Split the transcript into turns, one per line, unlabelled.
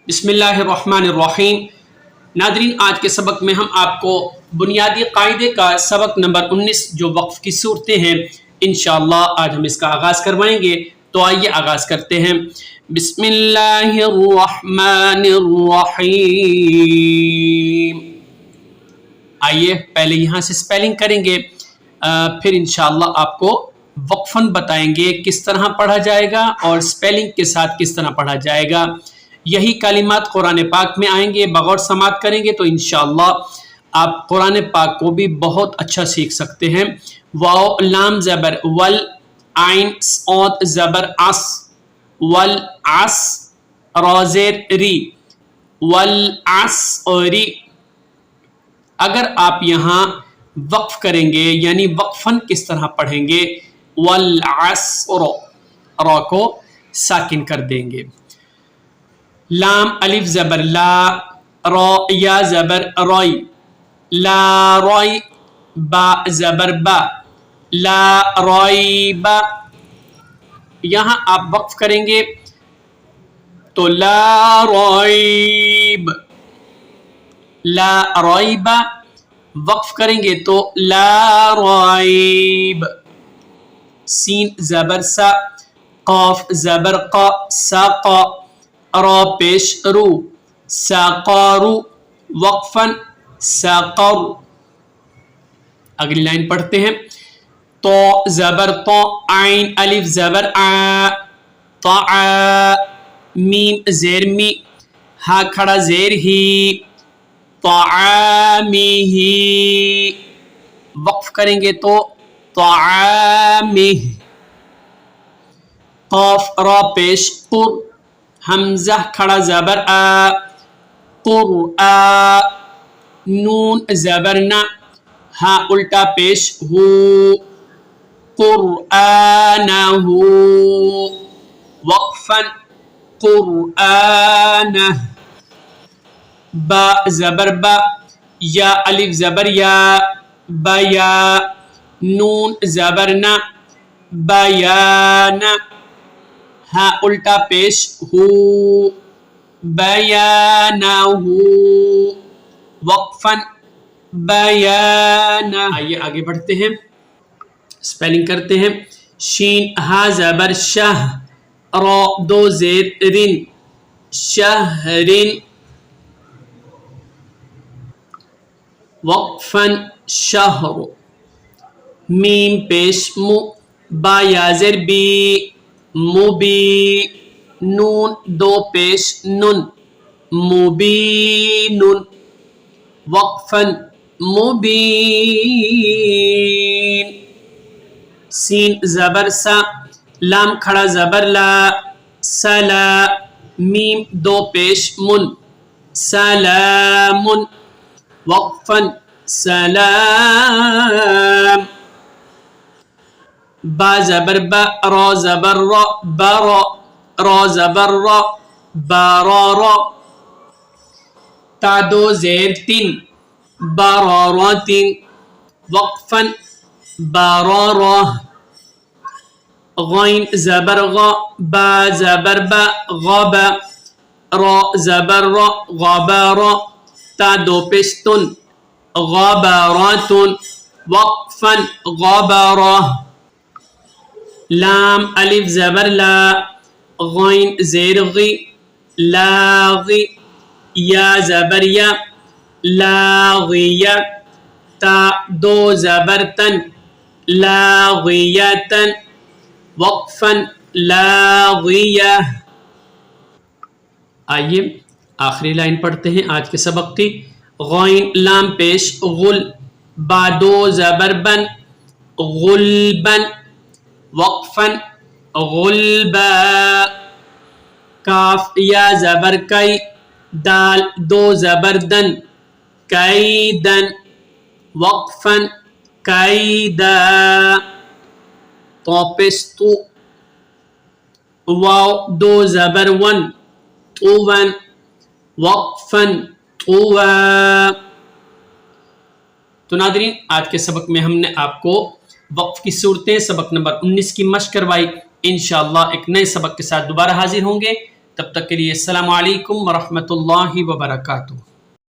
بسم اللہ الرحمن الرحیم۔ ناظرین، آج کے سبق میں ہم آپ کو بنیادی قاعدے کا سبق نمبر 19 جو وقف کی صورتیں ہیں انشاءاللہ آج ہم اس کا آغاز کروائیں گے۔ تو آئیے آغاز کرتے ہیں۔ بسم اللہ الرحمن الرحیم۔ آئیے پہلے یہاں سے سپیلنگ کریں گے، پھر انشاءاللہ آپ کو وقفاً بتائیں گے کس طرح پڑھا جائے گا اور سپیلنگ کے ساتھ کس طرح پڑھا جائے گا۔ یہی کلمات قرآن پاک میں آئیں گے، بغور سماعت کریں گے تو انشاءاللہ آپ قرآن پاک کو بھی بہت اچھا سیکھ سکتے ہیں۔ واو لام زبر ول، عین صاد زبر اس، والعص را زیر ری، والعصری۔ اگر آپ یہاں وقف کریں گے یعنی وقفاً کس طرح پڑھیں گے، والعصر، را کو ساکن کر دیں گے۔ لام الف زبر لا، را یا زبر رائی، لا رائی، با زبر با، لا رائی با۔ یہاں آپ وقف کریں گے تو لا رائب، لا رائب، وقف کریں گے تو لا رائب۔ سین زبر سا، قاف زبر قا، ساقا، را پیش رو، ساقارو، وقفاً ساقر۔ اگلی لائن پڑھتے ہیں۔ تو زبر تو، عین الف زبر آ، طاع، میم زیر می، ہا کھڑا زیر ہی، طعامہ، وقف کریں گے تو طعامہ۔ قاف را پیش قر، حمزہ کھڑا زبر آ، قرآ، نون زبر نا، ہا الٹا پیش ہو، قرآنہ، وقفاً قرآنہ۔ با زبر با، یا الف زبر یا، بیا، نون زبر نا، بیانہ، ہا الٹا پیش ہو، بیانہ، وقفاً بیانہ۔ آئیے آگے بڑھتے ہیں، سپیلنگ کرتے ہیں۔ شین ہا زبر شہ، را دو زیر رن، شہرن، وقفاً شہر۔ میم پیش مو، با یا زیر بی، مبی، نون دو پیش نن، مبین، وقفاً مبین۔ سین زبر سا، لام کھڑا زبر لا، سلا، میم دو پیش من، سلام، وقفاً سلام۔ با زبر با، را زبر را، برا، را زبر را، برارا، تا دو زیر تین، برارات، وقفاً برارا۔ غین زبر غا، با زبر با، غبا، را زبر را، غبارا، تا دو پشتن، غبارات، وقفاً غبارا۔ لام الف زبر لا، غین زیر غی، لاغی، یا زبر یا، لاغیہ، تا دو زبر تن، لاغیتن، وقفاً لاغیہ۔ آئیے آخری لائن پڑھتے ہیں آج کے سبق کی۔ غین لام پیش غل، با دو زبر بن، غلبن، وقفاً غلبا۔ کاف یا زبر کئی، دال دو زبر دن، کیدن، وقفاً کیدا۔ تو پیش تو، واو دو زبر ون، طوون، وقفاً طوا۔ تو ناظرین، آج کے سبق میں ہم نے آپ کو وقف کی صورتیں سبق نمبر 19 کی مشق کروائی۔ انشاءاللہ ایک نئے سبق کے ساتھ دوبارہ حاضر ہوں گے۔ تب تک کے لیے السلام علیکم ورحمۃ اللہ وبرکاتہ.